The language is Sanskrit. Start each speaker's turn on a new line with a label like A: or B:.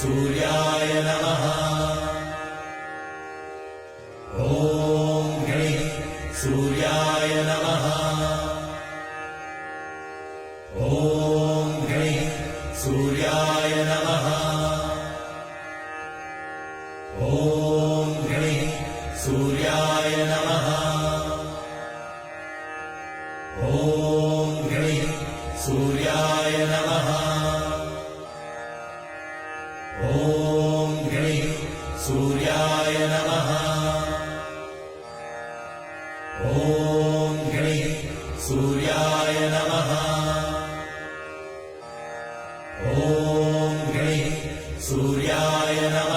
A: सूर्याय नमः। ॐ गणिः सूर्याय नमः। ॐ गणिः सूर्याय नमः। ॐ गणिः सूर्याय नमः। ॐ गणिः सूर्याय नमः। ॐ गणिः सूर्याय नमः। ॐ गणिः सूर्याय नमः। ॐ गणिः सूर्याय नमः।